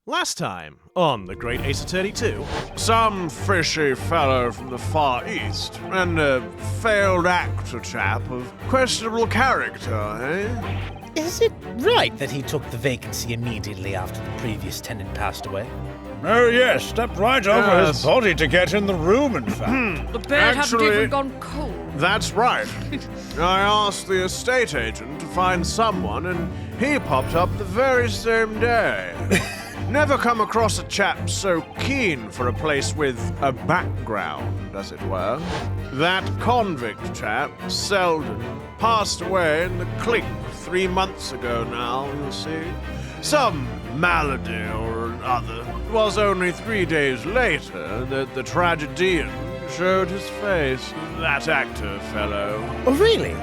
Last time on the Great Ace Attorney 2, some fishy fellow from the Far East and a failed actor chap of questionable character, eh? Is it right that he took the vacancy immediately after the previous tenant passed away? Oh, yes, stepped right over his body to get in the room, in fact. The bed hadn't even gone cold. That's right. I asked the estate agent to find someone, and he popped up the very same day. Never come across a chap so keen for a place with a background, as it were. That convict chap, Selden, passed away in the clink 3 months ago now, you'll see. Some malady or other. It was only 3 days later that the tragedian showed his face. That actor fellow. Oh, really?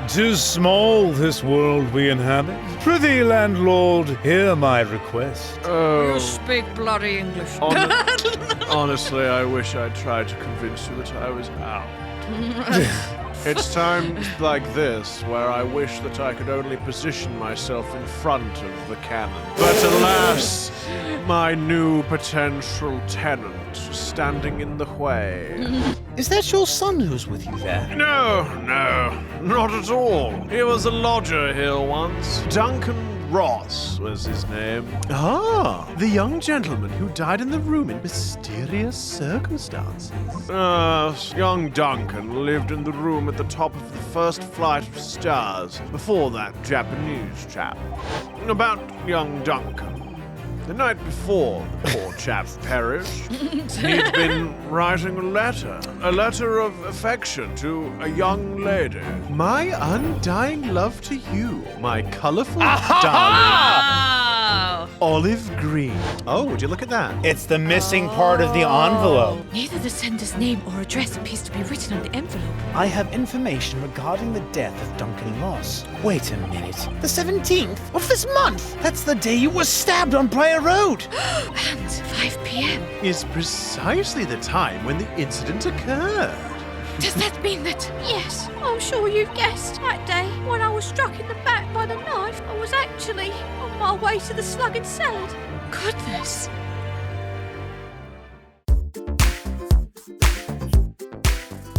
'Tis small, this world we inhabit. Prithee, landlord, hear my request. You speak bloody English. Honestly, I wish I'd tried to convince you that I was out. It's times like this where I wish that I could only position myself in front of the cannon. But alas, my new potential tenant is standing in the way. Is that your son who's with you there? No, not at all. He was a lodger here once. Duncan Ross was his name. Ah, the young gentleman who died in the room in mysterious circumstances. Young Duncan lived in the room at the top of the first flight of stairs before that Japanese chap. About young Duncan. The night before the poor chap perished, he'd been writing a letter of affection to a young lady. My undying love to you, my colorful Oh. darling. Olive green. Oh, would you look at that? It's the missing part of the envelope. Neither the sender's name or address appears to be written on the envelope. I have information regarding the death of Duncan Ross. Wait a minute. The 17th of this month? That's the day you were stabbed on Briar Road. And 5 p.m. Is precisely the time when the incident occurred. Does that mean that... Yes, I'm sure you've guessed. That day, when I was struck in the back by the knife, I was actually on my way to the slug and salad. Goodness.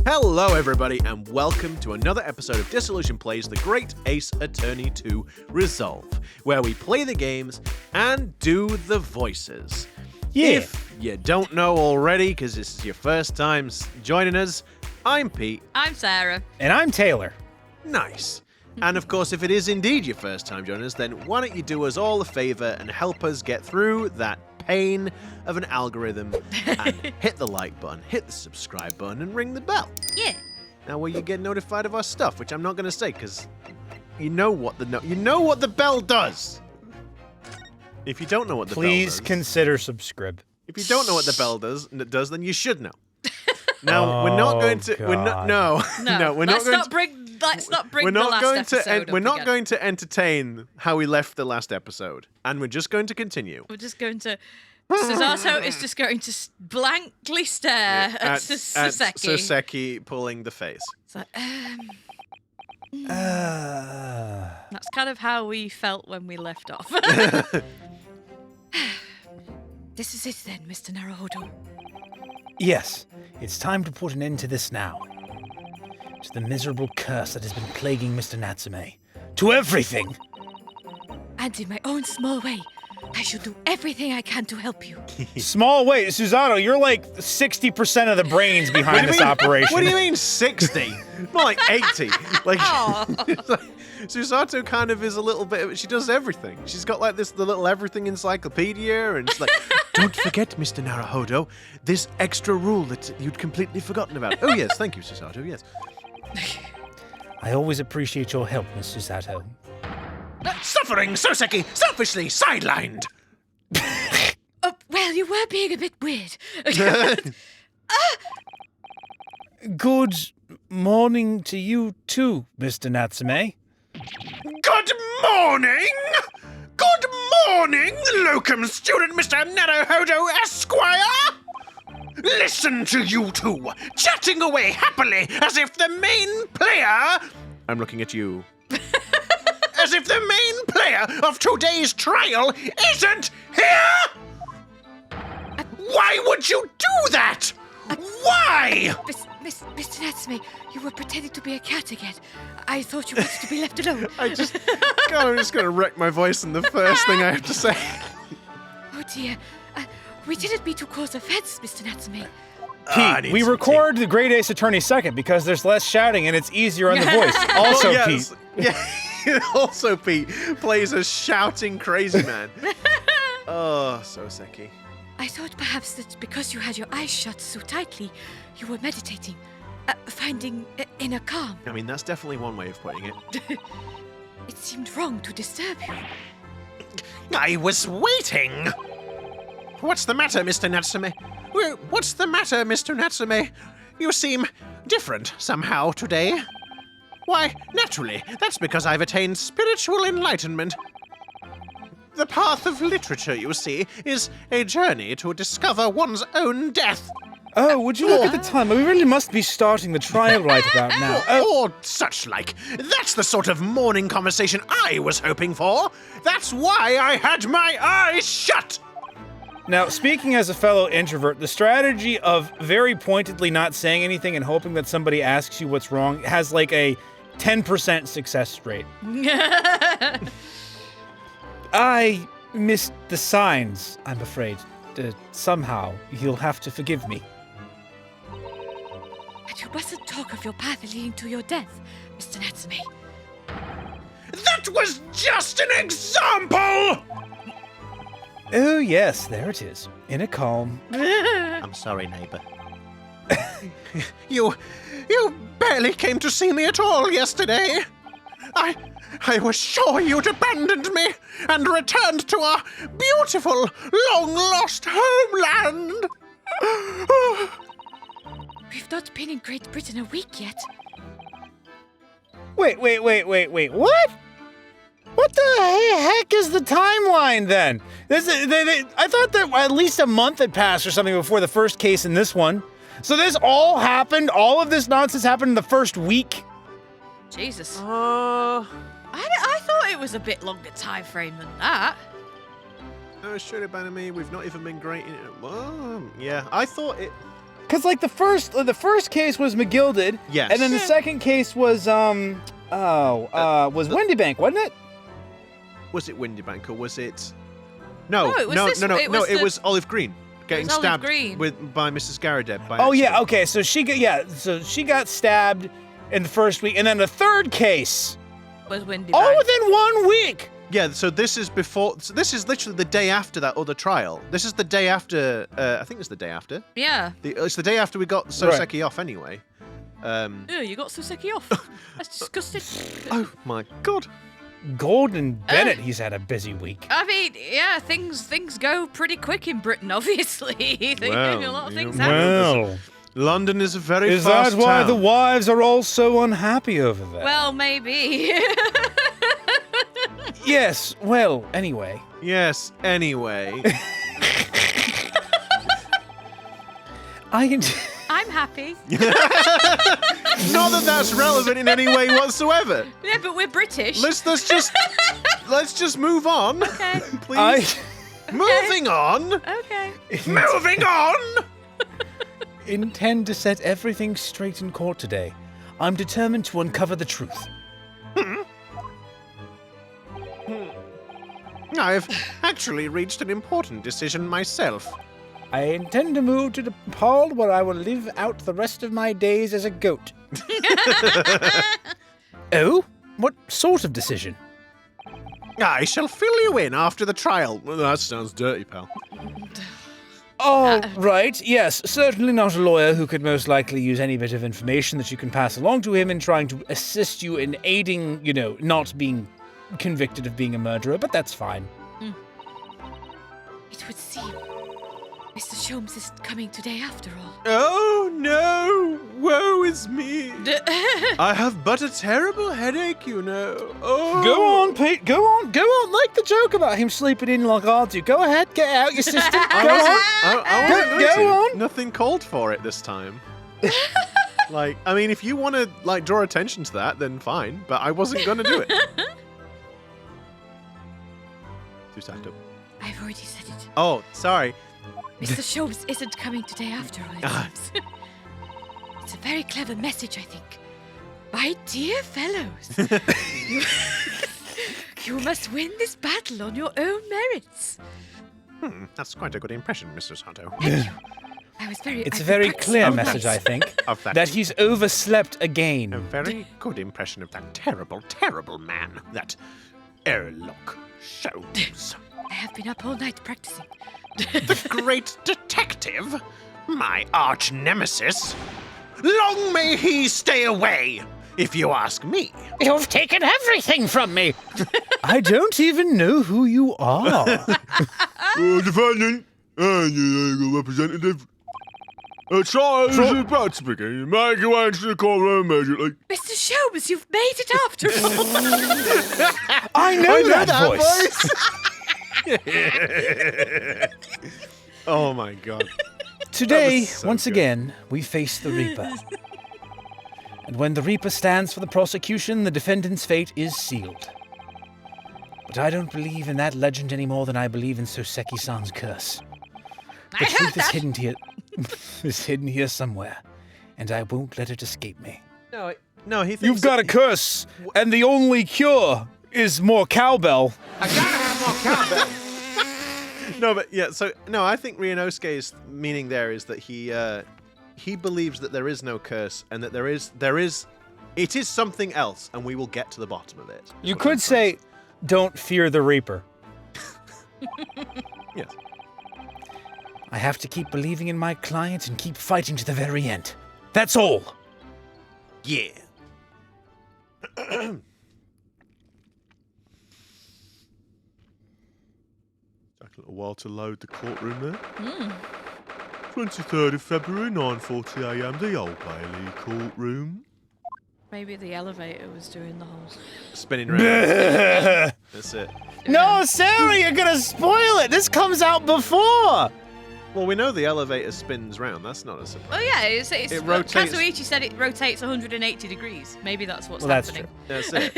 Hello, everybody, and welcome to another episode of Dissolution Plays the Great Ace Attorney 2 Resolve, where we play the games and do the voices. Yeah. If you don't know already, because this is your first time joining us, I'm Pete. I'm Sarah. And I'm Taylor. Nice. And of course, if it is indeed your first time joining us, then why don't you do us all a favor and help us get through that pain of an algorithm and hit the like button, hit the subscribe button, and ring the bell. Yeah. Now, where you get notified of our stuff, which I'm not going to say because you know what the bell does. If you don't know what the bell does, Please consider subscribe. if you don't know what the bell does, then you should know. Now, we're not going to. We're not. No, no, we're not going to. Let's not bring We're the not last going episode to. up We're not again. going to entertain how we left the last episode, and we're just going to continue. We're just going to... Cesato is just going to blankly stare at Soseki. Soseki pulling the face. It's like, That's kind of how we felt when we left off. This is it then, Mr. Naruhodo. Yes, it's time to put an end to this now. To the miserable curse that has been plaguing Mr. Natsume. To everything! And in my own small way, I shall do everything I can to help you. Small way, Susato, you're like 60% of the brains behind this operation. What do you mean 60? More like 80. Like, Susato kind of is a little bit. She does everything. She's got like the little everything encyclopedia, and she's like, don't forget, Mr. Naruhodo, this extra rule that you'd completely forgotten about. Oh yes, thank you, Susato. Yes. I always appreciate your help, Miss Susato. Suffering Soseki selfishly sidelined. Well, you were being a bit weird. Good morning to you too, Mr. Natsume. Good morning! Good morning, locum student Mr. Naruhodo Esquire! Listen to you two, chatting away happily as if the main player... I'm looking at you. As if the main player of today's trial isn't here! would you do that? Why? Mr. Natsume, you were pretending to be a cat again. I thought you wanted to be left alone. I'm just going to wreck my voice in the first thing I have to say. Oh dear. We didn't mean to cause offense, Mr. Natsume. Pete, we record the Great Ace Attorney second because there's less shouting and it's easier on the voice. Also, Pete. Yeah, also Pete plays a shouting crazy man. Oh, so Seki. I thought perhaps that because you had your eyes shut so tightly, you were meditating, finding inner calm. I mean, that's definitely one way of putting it. It seemed wrong to disturb you. I was waiting. What's the matter, Mr. Natsume? What's the matter, Mr. Natsume? You seem different somehow today. Why, naturally, that's because I've attained spiritual enlightenment. The path of literature, you see, is a journey to discover one's own death. Oh, would you look at the time? We really must be starting the trial right about now. Or such like. That's the sort of morning conversation I was hoping for. That's why I had my eyes shut. Now, speaking as a fellow introvert, the strategy of very pointedly not saying anything and hoping that somebody asks you what's wrong has like a 10% success rate. I missed the signs, I'm afraid. Somehow, you'll have to forgive me. But you mustn't talk of your path leading to your death, Mr. Natsume. That was just an example! Oh, yes, there it is. In a calm. I'm sorry, neighbor. You barely came to see me at all yesterday. I was sure you'd abandoned me and returned to our beautiful, long-lost homeland. We've not been in Great Britain a week yet. Wait, what? What the heck is the timeline then? I thought that at least a month had passed or something before the first case in this one. So this all happened, all of this nonsense happened in the first week? Jesus. I thought it was a bit longer time frame than that. Oh, straight up enemy. We've not even been great in it. Well, yeah, I thought it. Because like the first case was McGilded. Yes. And then the second case was was Windy Bank, wasn't it? Was it Windy Bank or was it? No, it was no. It was Olive Green getting Olive stabbed Green. by Mrs. Garadeb. Oh yeah, okay. So she got stabbed in the first week, and then the third case Was Windy all Bank. within 1 week. Yeah, so this is before. So this is literally the day after that other trial. This is the day after. I think it's the day after. Yeah. It's the day after we got Soseki off anyway. Ew, you got Soseki off. That's disgusting. Oh my god. Gordon Bennett, he's had a busy week. I mean, yeah, things go pretty quick in Britain, obviously. A lot of things happen. Well, London is a very is fast that why town. the wives are all so unhappy over there? Well, maybe. Yes, well, anyway. Yes, anyway. I'm happy. Not that that's relevant in any way whatsoever. Yeah, but we're British. Let's just move on. Okay. Please. Moving on. Okay. Moving on. Intend to set everything straight in court today. I'm determined to uncover the truth. I've actually reached an important decision myself. I intend to move to Nepal, where I will live out the rest of my days as a goat. Oh? What sort of decision? I shall fill you in after the trial. Well, that sounds dirty, pal. Oh, right, yes. Certainly not a lawyer who could most likely use any bit of information that you can pass along to him in trying to assist you in aiding, not being convicted of being a murderer, but that's fine. It would seem Mr. Sholmes is coming today after all. Oh no! Woe is me! I have but a terrible headache, you know. Oh. Go on, Pete, go on. Like the joke about him sleeping in like I do. Go ahead, get out your system. Go on. I wasn't going Go to. on. Nothing called for it this time. I mean, if you want to, draw attention to that, then fine. But I wasn't going to do it. Too psyched up. I've already said it. Oh, sorry. Mr. Sholmes isn't coming today after all, it seems. It's a very clever message, I think. My dear fellows, you must win this battle on your own merits. That's quite a good impression, Mrs. Hunter. Thank you. It's a very clear message, I think, Of that he's overslept again. A very good impression of that terrible, terrible man, that Sherlock Sholmes. I have been up all night practicing. The great detective? My arch nemesis? Long may he stay away, if you ask me. You've taken everything from me. I don't even know who you are. Defendant and the legal representative. Charles is about to begin. Make your way to the courtroom immediately. Mr. Sholmes, you've made it after all. I know that voice. Oh my god. Today, so once good. again, we face the Reaper. And when the Reaper stands for the prosecution, the defendant's fate is sealed. But I don't believe in that legend any more than I believe in Soseki-san's curse. The truth is hidden here, somewhere, and I won't let it escape me. No, he thinks You've got a curse, and the only cure is more cowbell. No, but yeah, so no, I think Ryunosuke's meaning there is that he believes that there is no curse and that it is something else, and we will get to the bottom of it. You could say, don't fear the Reaper. Yes. I have to keep believing in my client and keep fighting to the very end. That's all. Yeah. Take a little while to load the courtroom there. 23rd of February, 9:40 a.m. The Old Bailey courtroom. Maybe the elevator was doing the whole. Spinning round. That's it. No, Sarah, you're gonna spoil it. This comes out before. Well, we know the elevator spins round. That's not a surprise. Oh yeah, it's It rotates- Kazuichi said it rotates 180 degrees. Maybe that's what's Well, that's happening. That's it.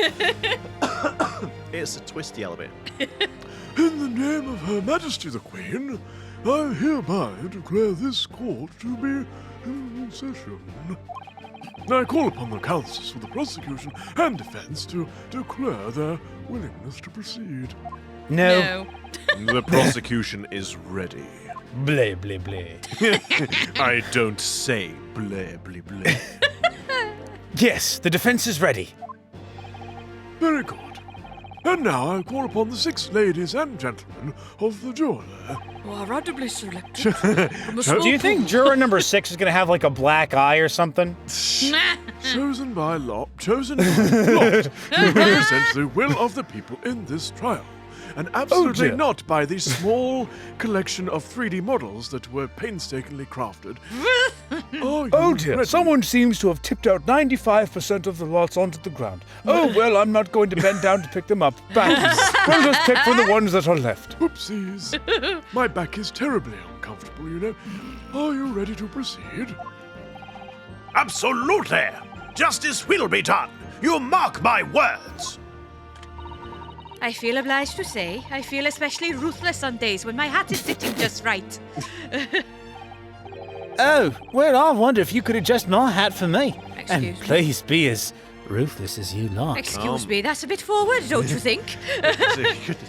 It's a twisty elevator. In the name of Her Majesty the Queen, I hereby declare this court to be in session. I call upon the counsels for the prosecution and defense to declare their willingness to proceed. No. The prosecution is ready. Bleh, bleh, bleh. I don't say bleh, bleh, bleh. Yes, the defense is ready. Very good. And now I call upon the 6 ladies and gentlemen of the jury. Who are randomly selected. Do you think juror number 6 is gonna have like a black eye or something? Chosen by lot to represent the will of the people in this trial. And absolutely dear. not by the small collection of 3D models that were painstakingly crafted. Are you Oh dear, ready? someone seems to have tipped out 95% of the lots onto the ground. Oh well, I'm not going to bend down to pick them up. Back. We'll just pick from the ones that are left. Whoopsies. My back is terribly uncomfortable, you know. Are you ready to proceed? Absolutely! Justice will be done. You mark my words. I feel obliged to say, I feel especially ruthless on days when my hat is sitting just right. Oh, well, I wonder if you could adjust my hat for me. Excuse And me. please be as ruthless as you like. Excuse me, that's a bit forward, don't you think?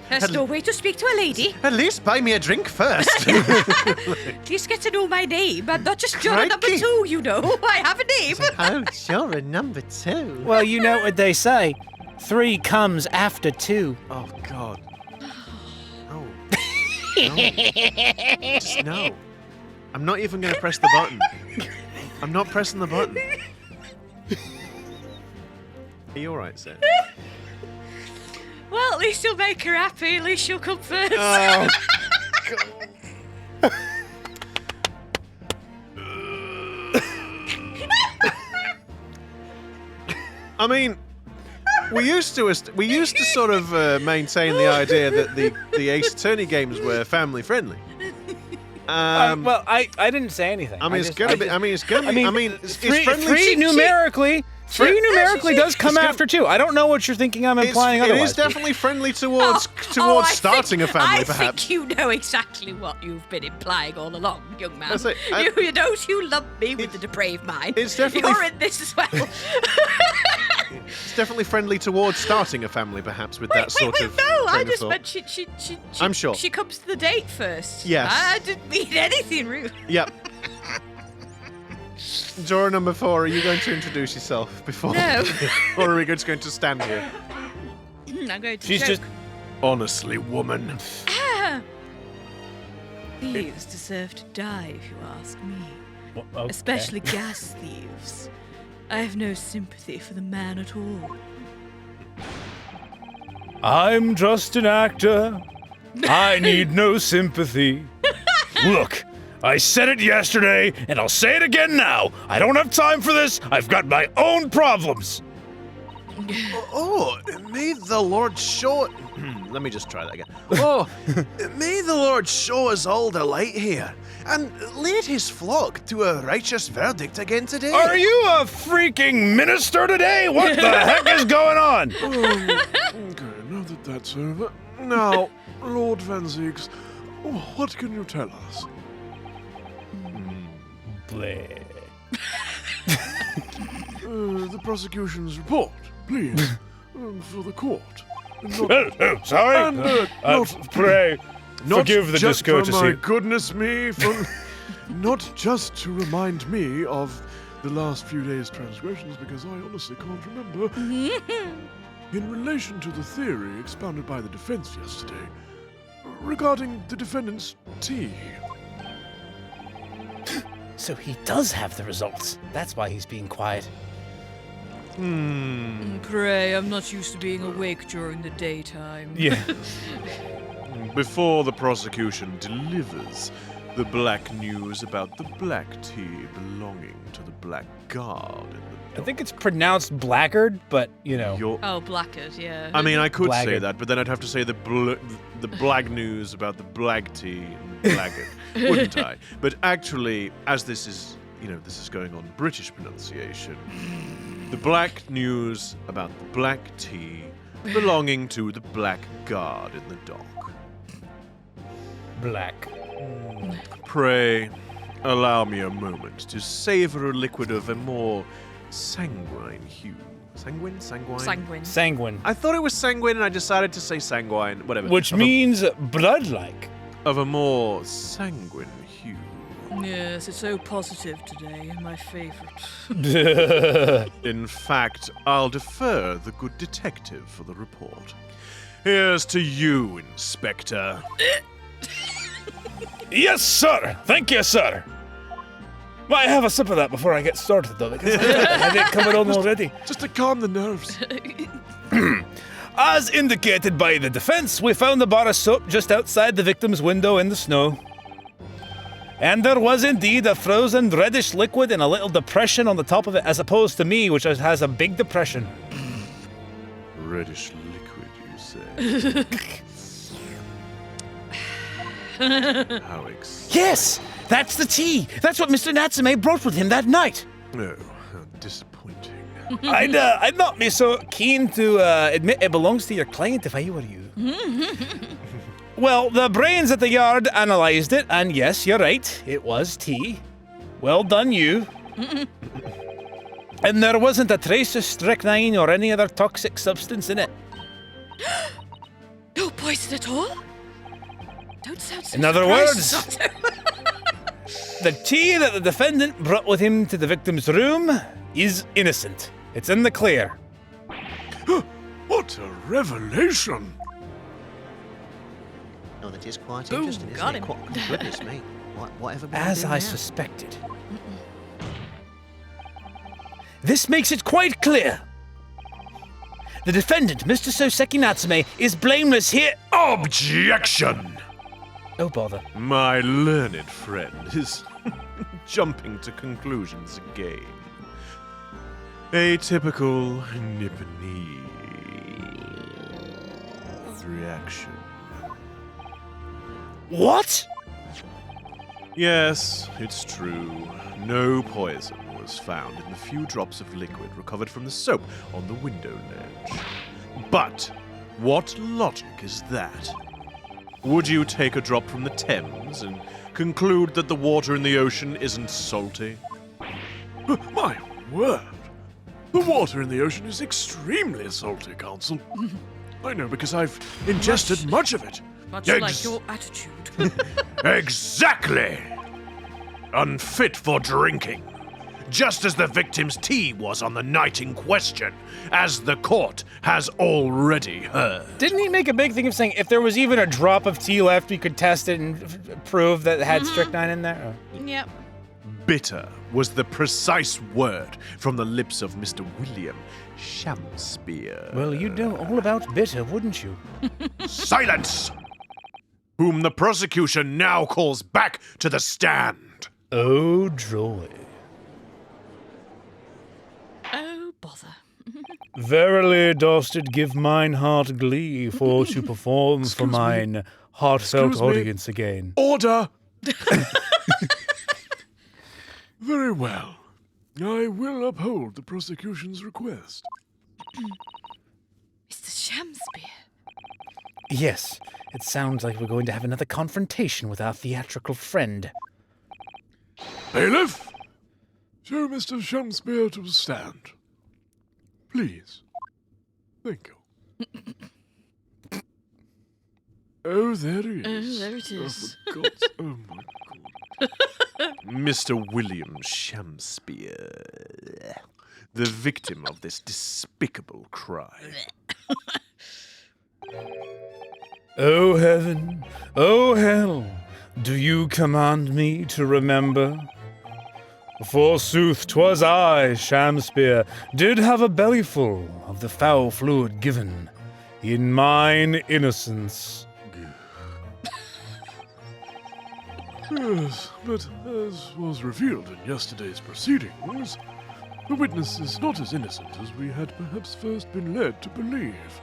There's no way to speak to a lady. At least buy me a drink first. At least get to know my name. I'm not just juror number Crikey. 2, you know. I have a name. Oh, sure, a number 2. Well, you know what they say. 3 comes after 2. Oh, God. No. No. Just no. I'm not even going to press the button. I'm not pressing the button. Are you alright, Sarah? Well, at least you'll make her happy. At least she'll come first. Oh, I mean, we used to sort of maintain the idea that the Ace Attorney games were family friendly. Well, I didn't say anything. I mean, it's gonna be. I mean, it's gonna be. I mean, it's three friendly. numerically. Free numerically does come after 2. I don't know what you're thinking I'm implying It otherwise. is definitely friendly towards I starting a family, I perhaps. think you know exactly what you've been implying all along, young man. That's it. You don't you lump me with the depraved mind. It's definitely You're in this as well. It's definitely friendly towards starting a family, perhaps, with that sort of. No, I train of just thought. meant she I'm sure. she comes to the date first. Yes. I didn't mean anything rude. Yep. Juror number 4, are you going to introduce yourself before? No. Or are we just going to stand here? I'm going to She's joke. just. Honestly, woman. Thieves deserve to die, if you ask me. Okay. Especially gas thieves. I have no sympathy for the man at all. I'm just an actor. I need no sympathy. Look, I said it yesterday, and I'll say it again now. I don't have time for this. I've got my own problems. Oh, may the Lord show. Let me just try that again. Oh, may the Lord show us all the light here, and lead his flock to a righteous verdict again today. Are you a freaking minister today? What the heck is going on? Okay, now that that's over. Now, Lord Van Zieks, what can you tell us? Bleh. The prosecution's report, please, for the court. Sorry. And, Pray, not forgive the just for my discourtesy. goodness me, for not just to remind me of the last few days' transgressions, because I honestly can't remember. In relation to the theory expounded by the defense yesterday, regarding the defendant's tea. So he does have the results. That's why he's being quiet. Pray, I'm not used to being awake during the daytime. Yeah. Before the prosecution delivers the black news about the black tea belonging to the black guard in the I think it's pronounced blackguard, but you know. Your, Oh, blackguard, yeah. I mean, I could say Blackguard. that, but then I'd have to say the black news about the black tea and blackguard, wouldn't I? But actually, as this is, this is going on British pronunciation, the black news about the black tea belonging to the black guard in the dock. Black. Pray, allow me a moment to savor a liquid of a more sanguine hue. Sanguine? Sanguine. Sanguine. I thought it was sanguine and I decided to say sanguine, whatever. Which means blood-like. Of a more sanguine hue. Yes, it's so positive today, my favourite. In fact, I'll defer the good detective for the report. Here's to you, Inspector. Yes, sir. Thank you, sir. Might have a sip of that before I get started, though, because I didn't come on already. Just to calm the nerves. As indicated by the defense, we found a bar of soap just outside the victim's window in the snow. And there was indeed a frozen reddish liquid and a little depression on the top of it, as opposed to me, which has a big depression. Reddish liquid, you say? How Yes! That's the tea! That's what Mr. Natsume brought with him that night! No, how disappointing. I'd not be so keen to admit it belongs to your client if I were you. Well, the brains at the yard analysed it, and yes, you're right, it was tea. Well done, you. And there wasn't a trace of strychnine or any other toxic substance in it. No poison at all? Don't sound so In other surprised, words- Doctor. The tea that the defendant brought with him to the victim's room is innocent. It's in the clear. What a revelation! Oh, that is quite Boom, interesting, isn't got it? him. Goodness me. Whatever we As do I now? suspected. This makes it quite clear. The defendant, Mr. Soseki Natsume, is blameless here. Objection! Oh, bother. My learned friend is jumping to conclusions again. A typical Nipponese reaction. What? Yes, it's true. No poison was found in the few drops of liquid recovered from the soap on the window ledge. But what logic is that? Would you take a drop from the Thames and conclude that the water in the ocean isn't salty? My word! The water in the ocean is extremely salty, Counsel. I know because I've ingested much of it. Much like your attitude. Exactly! Unfit for drinking. Just as the victim's tea was on the night in question, as the court has already heard. Didn't he make a big thing of saying if there was even a drop of tea left, we could test it and prove that it had strychnine in there? Oh. Yep. Bitter was the precise word from the lips of Mr. William Shamspeare. Well, you'd know all about bitter, wouldn't you? Silence! Whom the prosecution now calls back to the stand. Oh, joy. Oh, bother. Verily dost it give mine heart glee for to perform for mine heartfelt Excuse me. audience again. Order! Very well. I will uphold the prosecution's request. Mr. Shamspeare. Yes, it sounds like we're going to have another confrontation with our theatrical friend. Bailiff, show Mr. Shamspeare to stand. Please. Thank you. Oh, there he is. Oh, there it is. Oh, for God's... Oh, my God. Mr. William Shamspeare, the victim of this despicable crime. Oh heaven, oh hell, do you command me to remember? Forsooth, 'twas I, Shamspeare, did have a bellyful of the foul fluid given in mine innocence. Yes, but as was revealed in yesterday's proceedings, the witness is not as innocent as we had perhaps first been led to believe.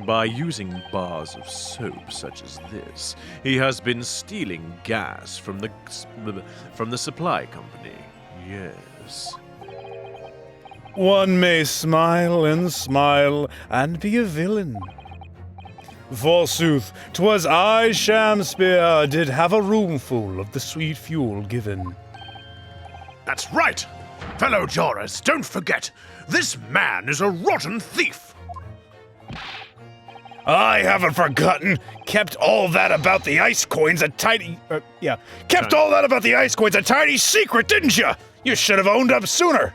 By using bars of soap such as this, he has been stealing gas from the supply company. Yes. One may smile and be a villain. Forsooth, 'twas I, Shamspeare, did have a roomful of the sweet fuel given. That's right! Fellow jurors, don't forget, this man is a rotten thief! I haven't forgotten. Kept all that about the ice coins a tiny... Kept all that about the ice coins a tiny secret, didn't you? You should have owned up sooner.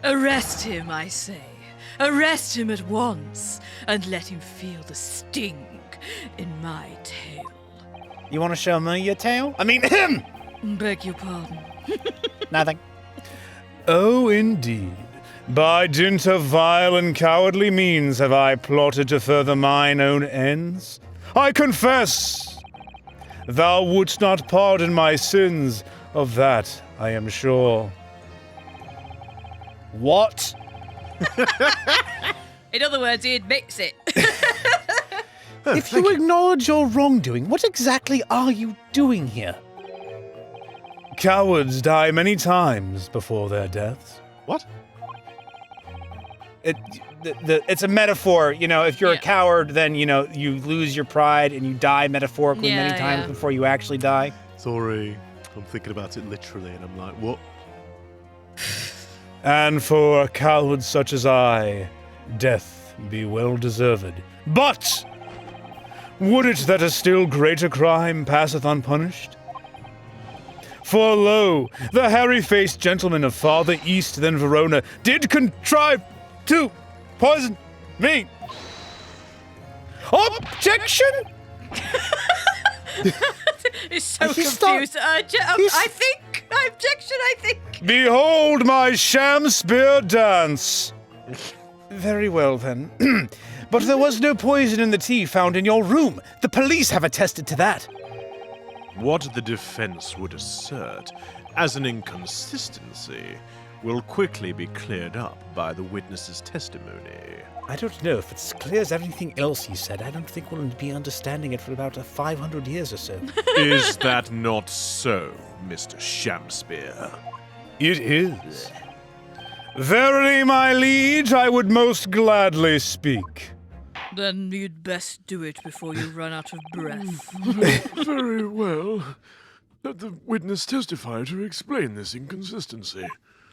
Arrest him, I say. Arrest him at once, and let him feel the sting in my tail. You want to show me your tail? I mean him! Beg your pardon. Nothing. Oh, indeed. By dint of vile and cowardly means have I plotted to further mine own ends. I confess, thou wouldst not pardon my sins, of that I am sure. What? In other words, he admits it. If you acknowledge your wrongdoing, what exactly are you doing here? Cowards die many times before their deaths. What? It's a metaphor, you know, if you're a coward, then, you know, you lose your pride and you die metaphorically many times before you actually die. Sorry, I'm thinking about it literally and I'm like, what? And for cowards such as I, death be well deserved. But would it that a still greater crime passeth unpunished? For lo, the hairy-faced gentleman of farther east than Verona did contrive to poison me. Objection! He's so He confused. I think. Behold my Shamspeare dance. Very well, then. But there was no poison in the tea found in your room. The police have attested to that. What the defense would assert as an inconsistency will quickly be cleared up by the witness's testimony. I don't know. If it's as clear as everything else he said, I don't think we'll be understanding it for about 500 years or so. Is that not so, Mr. Shamspeare? It is. Verily, my liege, I would most gladly speak. Then you'd best do it before you run out of breath. Very well. Let the witness testify to explain this inconsistency.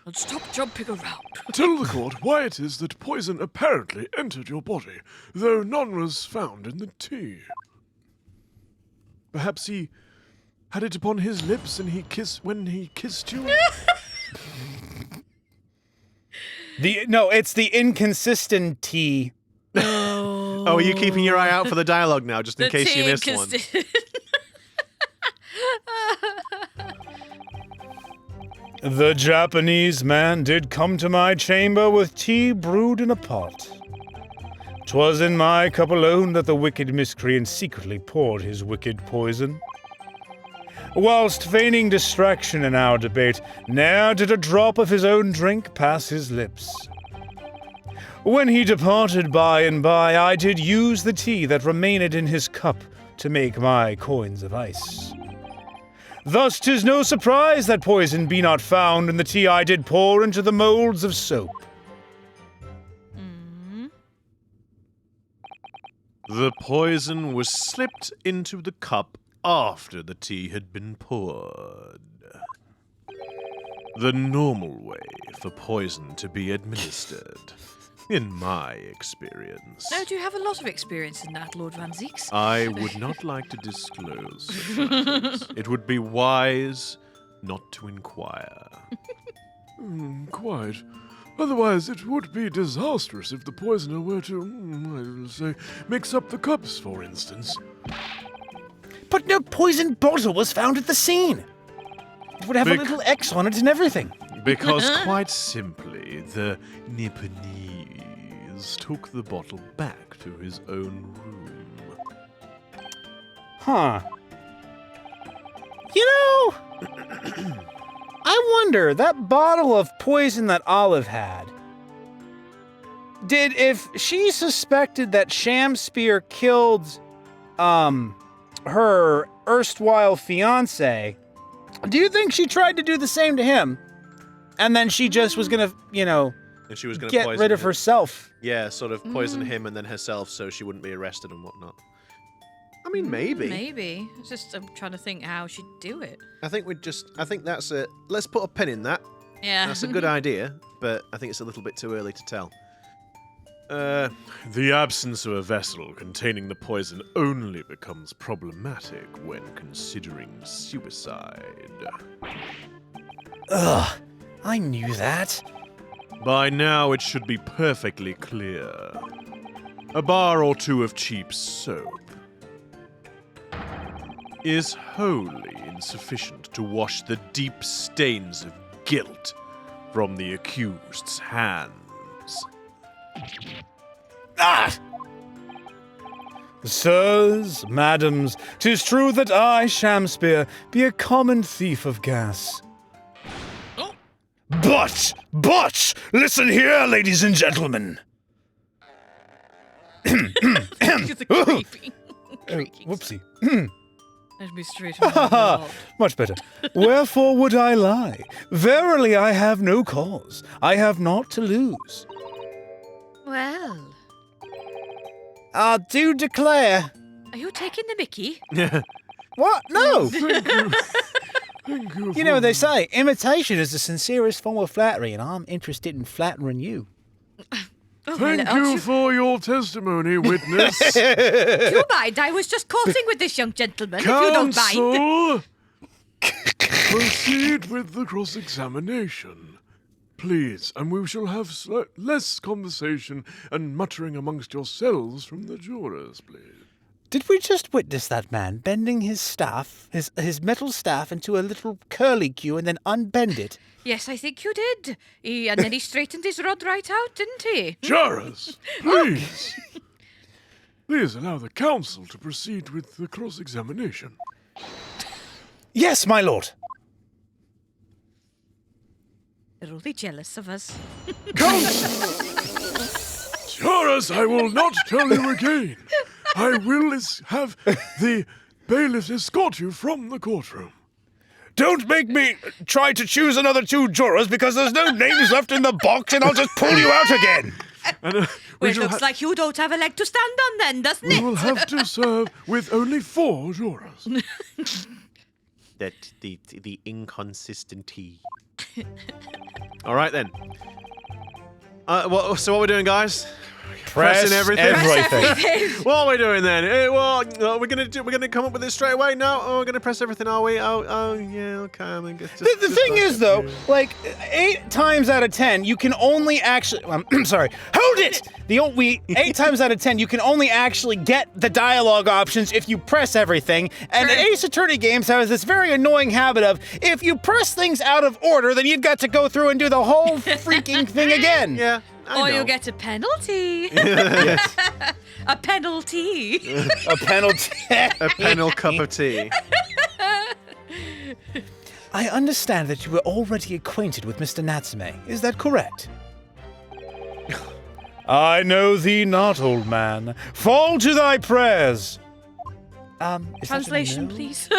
And stop jumping around. Tell the court why it is that poison apparently entered your body, though none was found in the tea. Perhaps he had it upon his lips and when he kissed you? It's the inconsistent tea. Oh, are you keeping your eye out for the dialogue now, just in case you missed one? The Japanese man did come to my chamber with tea brewed in a pot. 'Twas in my cup alone that the wicked miscreant secretly poured his wicked poison. Whilst feigning distraction in our debate, ne'er did a drop of his own drink pass his lips. When he departed by and by, I did use the tea that remained in his cup to make my coins of ice. Thus 'tis no surprise that poison be not found in the tea I did pour into the moulds of soap. The poison was slipped into the cup after the tea had been poured. The normal way for poison to be administered, in my experience. No, do you have a lot of experience in that, Lord Van Zeeks? I would not like to disclose such matters. It would be wise not to inquire. Quite. Otherwise, it would be disastrous if the poisoner were to, I will say, mix up the cups, for instance. But no poison bottle was found at the scene. It would have a little X on it and everything. Because quite simply, the Nipponese took the bottle back to his own room. Huh. You know, I wonder, that bottle of poison that Olive had, if she suspected that Shamspeare killed, her erstwhile fiancé, do you think she tried to do the same to him? And then she just was gonna, And she was going to get rid of herself. Yeah, sort of poison him and then herself so she wouldn't be arrested and whatnot. I mean, maybe. Maybe. It's just, I'm trying to think how she'd do it. I think that's it. Let's put a pin in that. Yeah. That's a good idea, but I think it's a little bit too early to tell. The absence of a vessel containing the poison only becomes problematic when considering suicide. Ugh, I knew that. By now it should be perfectly clear. A bar or two of cheap soap is wholly insufficient to wash the deep stains of guilt from the accused's hands. Ah! Sirs, madams, 'tis true that I, Shamspeare, be a common thief of gas. But, listen here, ladies and gentlemen. The creeping. Whoopsie. Let me straighten my knob. Much better. Wherefore would I lie? Verily I have no cause. I have naught to lose. Well, I do declare. Are you taking the mickey? What? No! Thank you. You know what they say, imitation is the sincerest form of flattery, and I'm interested in flattering you. Oh, Thank you for your testimony, witness. do you mind? I was just courting with this young gentleman, if you don't mind. Counsel, proceed with the cross-examination. Please, and we shall have less conversation and muttering amongst yourselves from the jurors, please. Did we just witness that man bending his staff, his metal staff, into a little curlicue and then unbend it? Yes, I think you did. And then he straightened his rod right out, didn't he? Jurors, please. Please allow the counsel to proceed with the cross-examination. Yes, my lord. They're only jealous of us. Jurors, I will not tell you again. I will have the bailiffs escort you from the courtroom. Don't make me try to choose another 2 jurors because there's no names left in the box and I'll just pull you out again. And, Well, it looks like you don't have a leg to stand on then, doesn't we it? will have to serve with only 4 jurors. That the inconsistency. All right then. So what we're doing, guys? Press everything. What are we doing then? We're gonna come up with this straight away now. Oh, we're gonna press everything, are we? Oh, yeah. Okay. I mean, The thing is, though, like 8 times out of 10, you can only actually. I'm sorry. Hold it. 8 times out of 10, you can only actually get the dialogue options if you press everything. And the Ace Attorney games has this very annoying habit of if you press things out of order, then you've got to go through and do the whole freaking thing again. Yeah. Or you'll get a penalty. Yes. A penalty. A penalty. A penal cup of tea. I understand that you were already acquainted with Mr. Natsume. Is that correct? I know thee not, old man. Fall to thy prayers. Is that a Translation, no? please.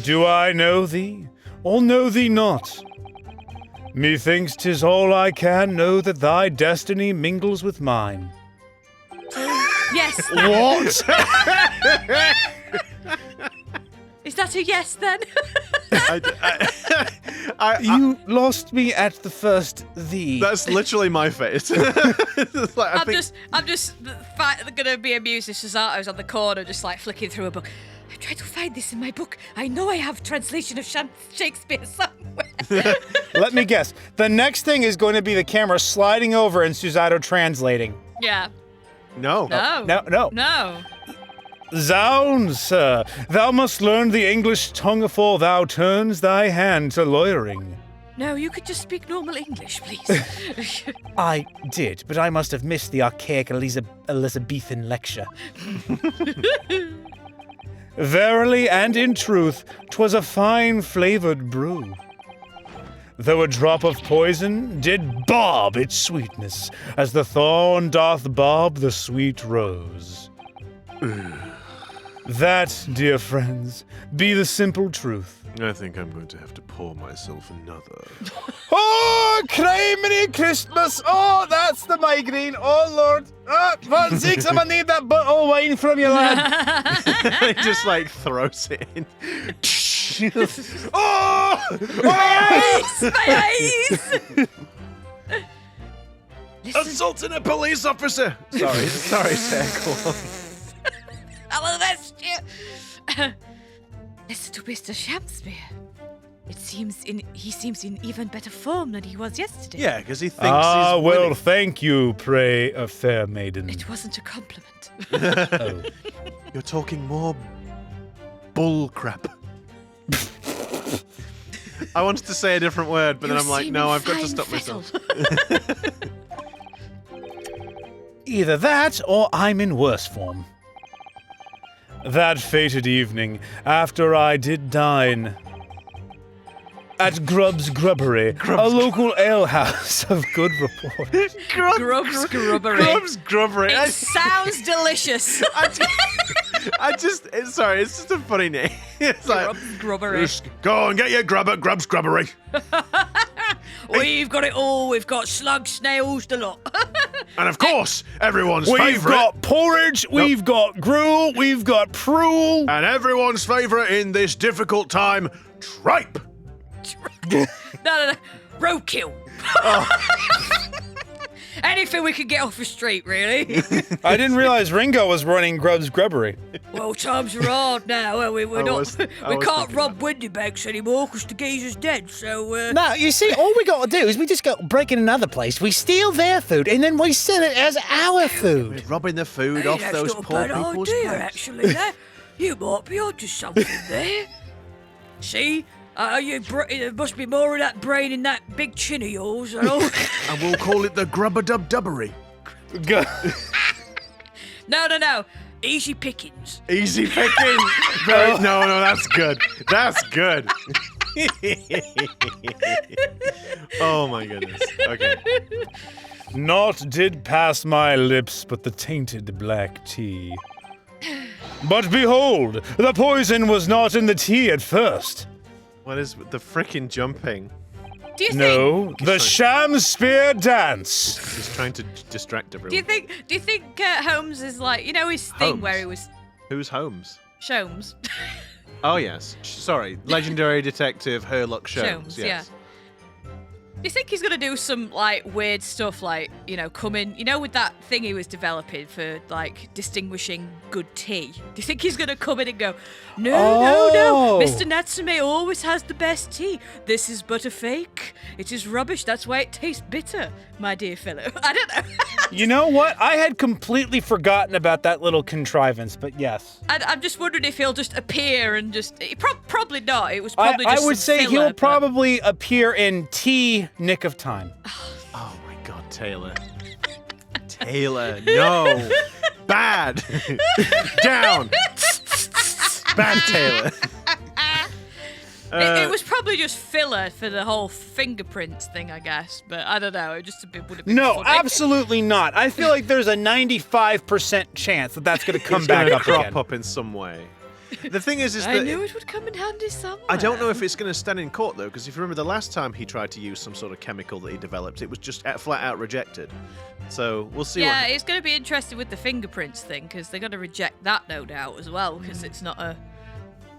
Do I know thee, or know thee not? Methinks 'tis all I can know that thy destiny mingles with mine. Yes. What? Is that a yes then? You lost me at the first thee. That's literally my face. It's like, I'm just gonna be amused if Susato's on the corner just like flicking through a book. I tried to find this in my book. I know I have translation of Shakespeare somewhere. Let me guess. The next thing is going to be the camera sliding over and Susato translating. Yeah. No. No. Zounds, sir, thou must learn the English tongue afore thou turns thy hand to lawyering. No, you could just speak normal English, please. I did, but I must have missed the archaic Elizabethan lecture. Verily and in truth, 'twas a fine flavoured brew. Though a drop of poison did barb its sweetness, as the thorn doth barb the sweet rose. That, dear friends, be the simple truth. I think I'm going to have to pour myself another. Oh, criminy Christmas! Oh, that's the migraine! Oh, Lord! Oh, for God's sakes, I'm gonna need that bottle of wine from you, lad! He just like throws it in. Oh! My eyes! Assaulting a police officer! Sorry, Sarah, go on. I'll arrest you. Listen to Mr. Shamspeare. He seems in even better form than he was yesterday. Yeah, because he thinks Ah, he's well, winning. thank you, pray, a fair maiden. It wasn't a compliment. Oh. You're talking more bull crap. I wanted to say a different word, but then I'm like, no, I've got to stop myself. Either that, or I'm in worse form. That fated evening, after I did dine at Grubs Grubbery, a local alehouse of good report. Grubs Grubbery. Grubs Grubbery. It sounds delicious. It's just a funny name. It's like, Grubs Grubbery. just go and get your grub at Grubs Grubbery. We've got it all. We've got slugs, snails, the lot. And of course, everyone's We've favourite. got porridge, we've got gruel, we've got prule. And everyone's favourite in this difficult time, tripe. No. Roadkill. Anything we could get off the street, really. I didn't realize Ringo was running Grubs Grubbery. Well, times are hard now. We can't thinking rob Windybanks anymore because the geezer's dead. So No, you see, all we got to do is we just go break in another place, we steal their food, and then we sell it as our food. Robbing the food off that's those not a poor bad people's idea, plates. actually. You might be onto something there. See? There must be more of that brain in that big chin of yours. And And we'll call it the Grubber-Dub-Dubbery. No. Easy pickings. Easy picking. No, that's good. That's good. Oh my goodness. Okay. Naught did pass my lips but the tainted black tea. But behold, the poison was not in the tea at first. What is the frickin' jumping? Do you think? No, the Shamspeare dance. He's trying to distract everyone. Do you think Holmes is like, you know, his thing Holmes? where he was Who's Holmes? Sholmes? Oh yes. Sorry, legendary detective Sherlock Sholmes. Sholmes, Yes. Do you think he's gonna do some like weird stuff, like, you know, come in, you know, with that thing he was developing for like distinguishing good tea? Do you think he's gonna come in and go, no, Mr. Natsume always has the best tea. This is but a fake. It is rubbish. That's why it tastes bitter, my dear fellow. I don't know. You know what? I had completely forgotten about that little contrivance, but yes. I'm just wondering if he'll just appear and just probably not. It was probably I just would some say filler, he'll but- probably appear in tea nick of time. Oh my God, Taylor. Taylor, no. Bad. Down. Bad Taylor. It was probably just filler for the whole fingerprints thing, I guess. But I don't know. It just would have been No, funny. absolutely not. I feel like there's a 95% chance that that's going to come It's back gonna up crop again. up in some way. The thing is I that knew it would come in handy somewhere. I don't know if it's going to stand in court though, because if you remember the last time he tried to use some sort of chemical that he developed, it was just flat out rejected. So we'll see. Yeah, what it's going to be interesting with the fingerprints thing because they're going to reject that, no doubt, as well, because it's not a.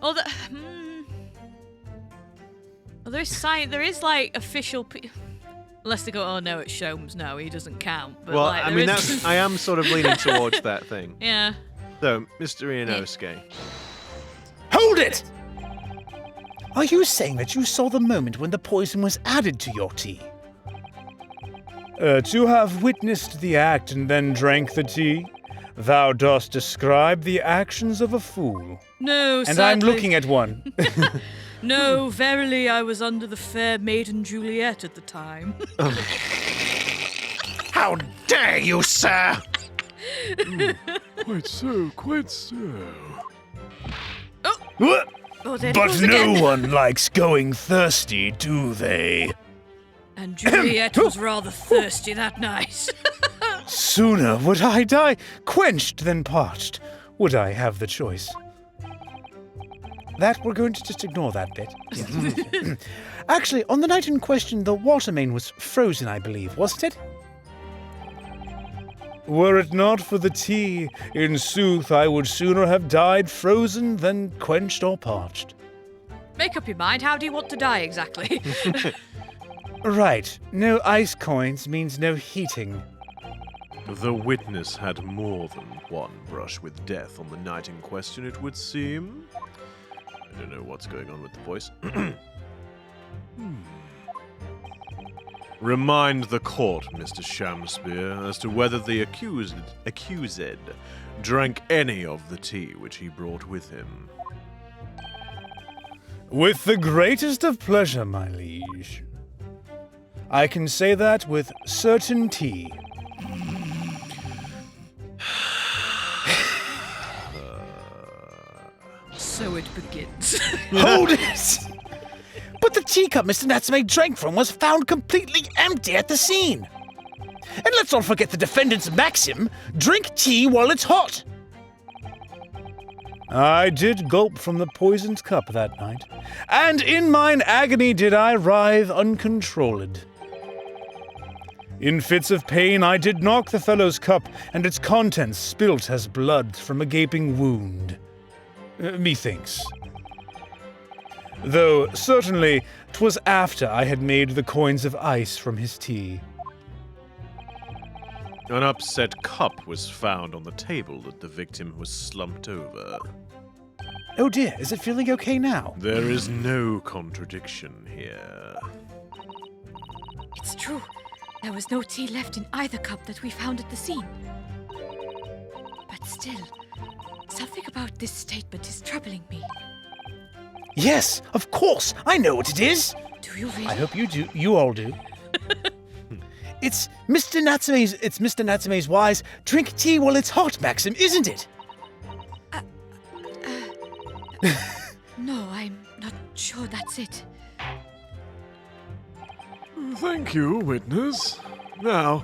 Oh, well, there is science. There is like official. Unless they go, oh no, it's Sholmes. No, he doesn't count. But Well, like, I there mean, is- I am sort of leaning towards that thing. Yeah. So, Mr. Ionosuke. Hold it! Are you saying that you saw the moment when the poison was added to your tea? To have witnessed the act and then drank the tea, thou dost describe the actions of a fool. No, And sadly. I'm looking at one. No, verily, I was under the fair maiden Juliet at the time. How dare you, sir! Quite so, quite so. Oh, there it But goes no again. one likes going thirsty, do they? And Juliet was rather thirsty that night. Sooner would I die quenched than parched. Would I have the choice? That, we're going to just ignore that bit. Yes. Actually, on the night in question, the water main was frozen, I believe, wasn't it? Were it not for the tea, in sooth, I would sooner have died frozen than quenched or parched. Make up your mind. How do you want to die exactly? Right. No ice coins means no heating. The witness had more than one brush with death on the night in question, it would seem. I don't know what's going on with the voice. Remind the court, Mr. Shamspeare, as to whether the accused drank any of the tea which he brought with him. With the greatest of pleasure, my liege. I can say that with certainty. So it begins. Hold it! But the teacup Mr. Natsume drank from was found completely empty at the scene. And let's not forget the defendant's maxim, drink tea while it's hot. I did gulp from the poisoned cup that night, and in mine agony did I writhe uncontrolled. In fits of pain I did knock the fellow's cup, and its contents spilt as blood from a gaping wound. Methinks. Though certainly 'twas after I had made the coins of ice from his tea. An upset cup was found on the table that the victim was slumped over. Oh dear, is it feeling okay now? There is no contradiction here. It's true. There was no tea left in either cup that we found at the scene. But still, something about this statement is troubling me. Yes, of course, I know what it is. Do you really? I hope you do. You all do. It's Mr. Natsume's wise drink tea while it's hot maxim, isn't it? No, I'm not sure that's it. Thank you, witness. Now,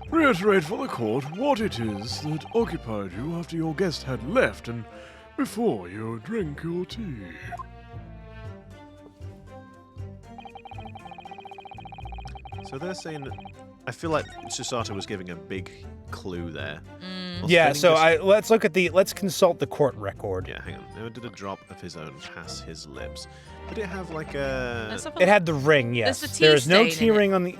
reiterate for the court what it is that occupied you after your guest had left and before you drank your tea. So they're saying, I feel like Susato was giving a big clue there. Well, Yeah, spinning so this- let's consult the court record. Yeah, hang on. Never did a drop of his own pass his lips. Did it have like a... Let's have a It had the ring, yes. There's a tea There is no stain in tea it. ring on the.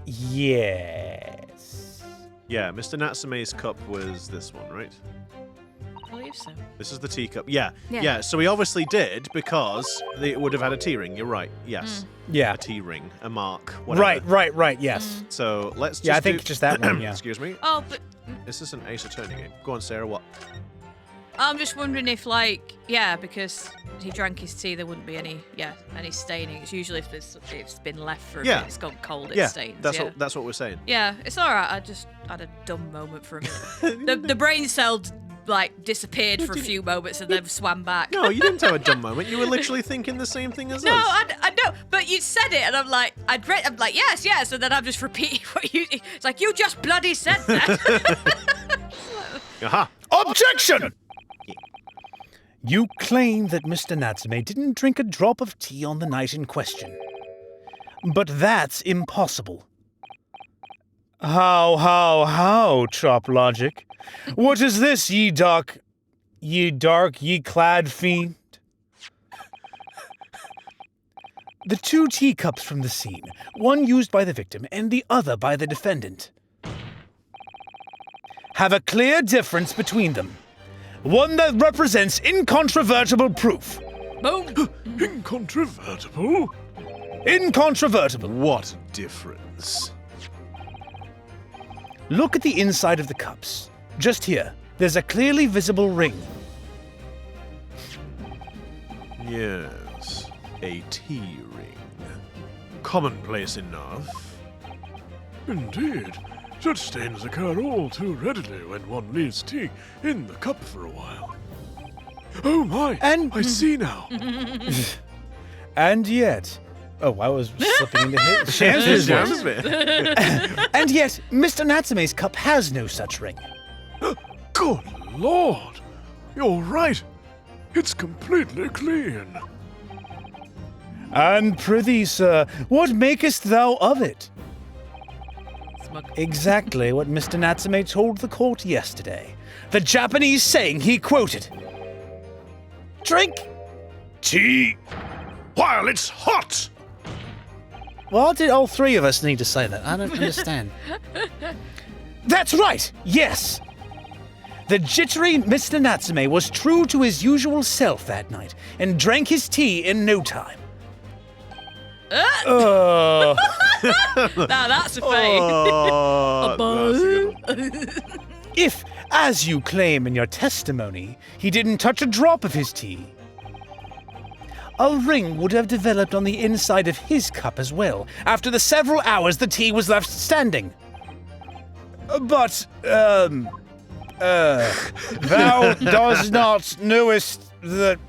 Yes. Yeah, Mr. Natsume's cup was this one, right? I believe so. This is the teacup. Yeah, Yeah. yeah. So he obviously did because it would have had a tea ring. You're right. Yes, Yeah. a tea ring, a mark, whatever. Right. Yes. So let's. Just Yeah, I think do- just that one, yeah. Excuse me. Oh, but This is an Ace Attorney game. Go on, Sarah. What? I'm just wondering if, like, yeah, because he drank his tea, there wouldn't be any staining. It's usually if it's been left for a Yeah. bit, it's gone cold, it Yeah, stains. that's what we're saying. Yeah, it's all right. I just had a dumb moment for a minute. the brain cells like disappeared for a few moments and then swam back. No, you didn't have a dumb moment. You were literally thinking the same thing as No, us. I know, but you said it, and I'm like, I'm like, yes, and then I'm just repeating what you. It's like you just bloody said that. Aha. Objection! You claim that Mr. Natsume didn't drink a drop of tea on the night in question. But that's impossible. How, Chop Logic? What is this, ye clad fiend? The two teacups from the scene, one used by the victim and the other by the defendant, have a clear difference between them. One that represents incontrovertible proof. Boom. Incontrovertible? Incontrovertible. What difference? Look at the inside of the cups. Just here, there's a clearly visible ring. Yes, a tea ring. Commonplace enough. Indeed. Such stains occur all too readily when one leaves tea in the cup for a while. Oh my! And- I see now. And yet... Oh, I was slipping into his... Shamspeare's voice. Shamspeare. And yet, Mr. Natsume's cup has no such ring. Good Lord! You're right. It's completely clean. And prithee, sir, what makest thou of it? Exactly what Mr. Natsume told the court yesterday. The Japanese saying he quoted. Drink Tea while it's hot! Why did all three of us need to say that? I don't understand. That's right, yes! The jittery Mr. Natsume was true to his usual self that night and drank his tea in no time. Now that's a fake. Oh, that's a good one. If, as you claim in your testimony, he didn't touch a drop of his tea, a ring would have developed on the inside of his cup as well, after the several hours the tea was left standing. But, thou does not knowest the...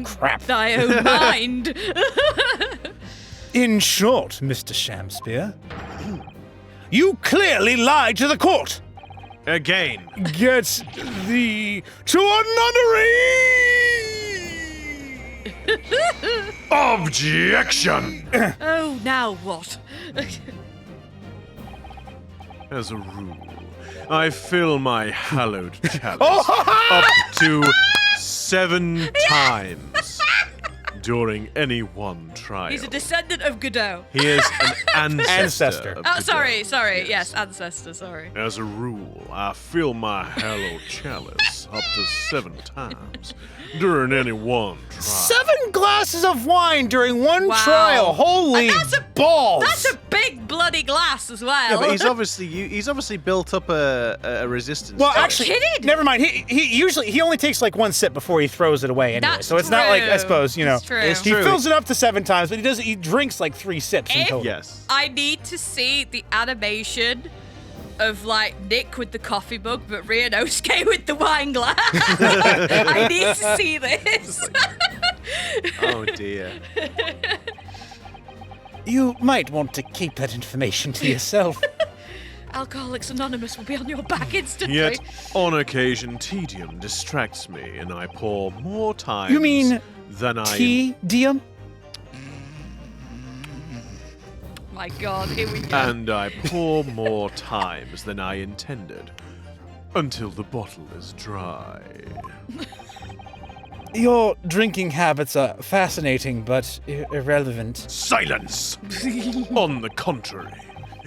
Crap. Thy own mind. In short, Mr. Shamspeare, you clearly lied to the court. Again. Get thee to a nunnery! Objection! Oh, now what? As a rule, I fill my hallowed chalice up to 7 times during any one trial. He's a descendant of Godot. He is an ancestor. of Oh, Godot. sorry. Yes, ancestor, sorry. As a rule, I fill my hallowed chalice up to 7 times during any one trial. 7 glasses of wine during one Wow. trial. Holy And that's a- balls! That's a big bloody glass as well. Yeah, but he's obviously built up a resistance. Well, to it. actually, kidding. never mind. He only takes like 1 sip before he throws it away anyway. That's So it's not like, I true. suppose, you know. It's true. It's He true. fills it up to 7 times, but he drinks like 3 sips in If- total. Yes. I need to see the animation of like Nick with the coffee mug, but Ryunosuke with the wine glass. I need to see this. Oh dear. You might want to keep that information to yourself. Alcoholics Anonymous will be on your back instantly. Yet, on occasion, tedium distracts me, and I pour more time You mean than I... Tedium? My God, here we go. And I pour more times than I intended, until the bottle is dry. Your drinking habits are fascinating, but irrelevant. Silence! On the contrary,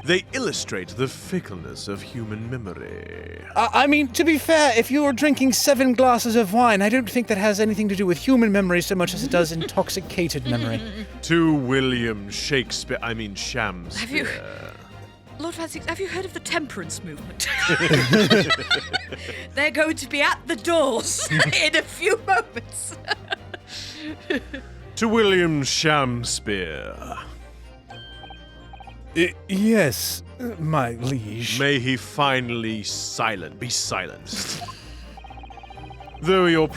they illustrate the fickleness of human memory. I mean, to be fair, if you're drinking 7 glasses of wine, I don't think that has anything to do with human memory so much as it does intoxicated memory. To William Shakespeare, Shamspeare. Have you, Lord Fancy, have you heard of the temperance movement? They're going to be at the doors in a few moments. To William Shamspeare. Yes, my liege. May he finally be silenced. Though you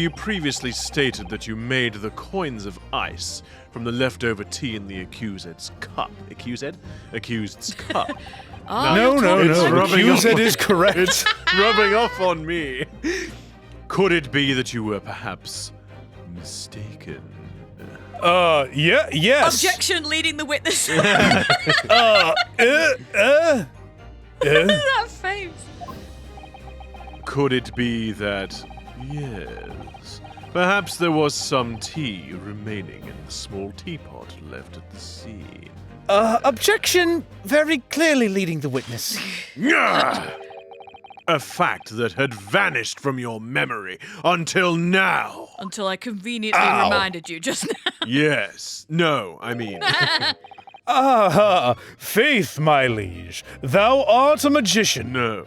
previously stated that you made the coins of ice from the leftover tea in the accused's cup. Accused's cup. No. Accused is correct. It's rubbing off on me. Could it be that you were perhaps mistaken? Yes. Objection, leading the witness. That face. Could it be that, yes, perhaps there was some tea remaining in the small teapot left at the scene? Objection, very clearly leading the witness. A fact that had vanished from your memory until now. Until I conveniently reminded you just now. Yes. No, Faith, my liege, thou art a magician. No.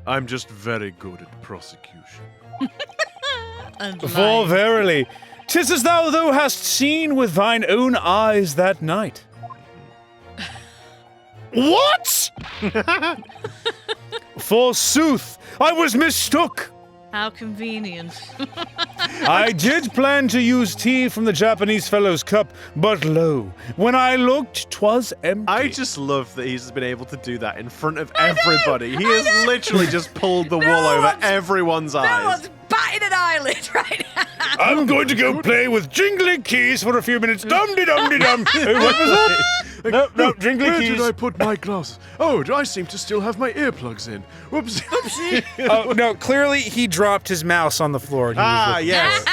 I'm just very good at prosecution. For verily, 'tis as thou hast seen with thine own eyes that night. What? Forsooth, I was mistook. How convenient. I did plan to use tea from the Japanese fellow's cup, but lo, when I looked, 'twas empty. I just love that he's been able to do that in front of everybody. He has literally just pulled the wool over everyone's No eyes. one's batting an eyelid right now. I'm going to go play with jingly keys for a few minutes. Dum-de-dum-de-dum. What was that? No, jingly Where keys. did I put my glasses? Oh, I seem to still have my earplugs in. Whoops. Oh, no, clearly he dropped his mouse on the floor. And he was Yes.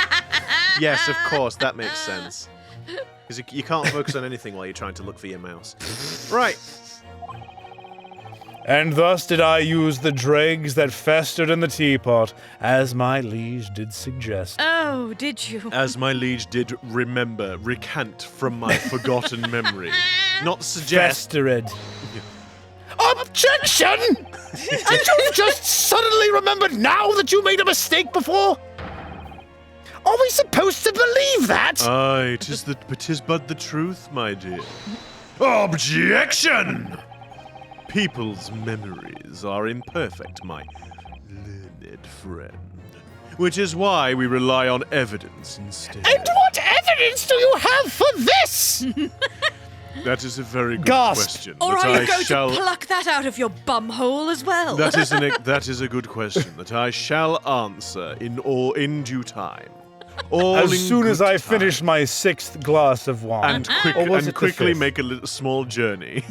Yes, of course, that makes sense. Because you can't focus on anything while you're trying to look for your mouse. Right. And thus did I use the dregs that festered in the teapot, as my liege did suggest. Oh, did you? As my liege did recant from my forgotten memory. Not suggest. Festered. Objection! And you've just suddenly remembered now that you made a mistake before? Are we supposed to believe that? Aye, 'tis but the truth, my dear. Objection! People's memories are imperfect, my learned friend. Which is why we rely on evidence instead. And what evidence do you have for this? That is a very good Gasp. question. Or that are you I going shall... to pluck that out of your bum hole as well? That is a good question that I shall answer in due time. All As in soon as good I time. finish my 6th glass of wine. Or was it the quickly 5th? make a small journey.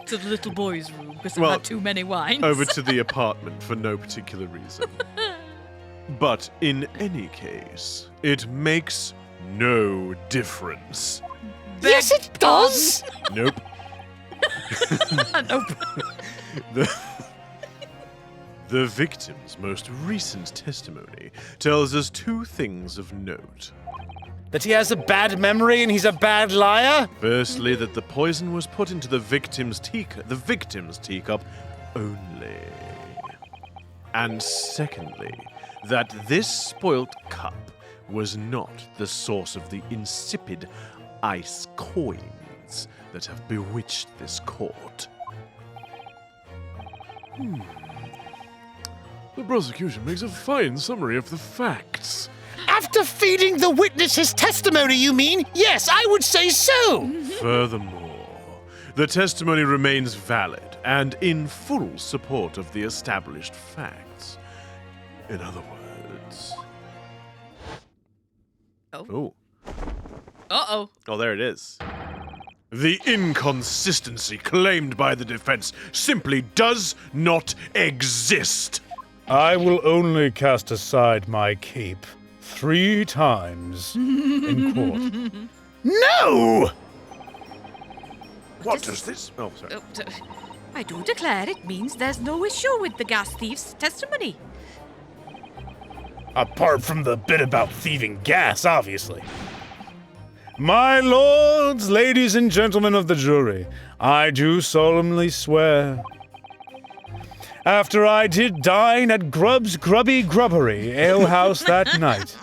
To the little boy's room because Well, I've had too many wines. over to the apartment for no particular reason. But in any case, it makes no difference. Yes, it does! Nope. Nope. The victim's most recent testimony tells us 2 things of note. That he has a bad memory and he's a bad liar? Firstly, that the poison was put into the victim's teacup only. And secondly, that this spoilt cup was not the source of the insipid ice coins that have bewitched this court. The prosecution makes a fine summary of the facts. A After feeding the witness his testimony, you mean? Yes, I would say so. Furthermore, the testimony remains valid and in full support of the established facts. In other words... Oh. Oh. Uh-oh. Oh, there it is. The inconsistency claimed by the defense simply does not exist. I will only cast aside my cape 3 times in court. No! What does this... Oh, sorry. I do declare it means there's no issue with the gas thief's testimony. Apart from the bit about thieving gas, obviously. My lords, ladies, and gentlemen of the jury, I do solemnly swear. After I did dine at Grubs Grubbery alehouse that night,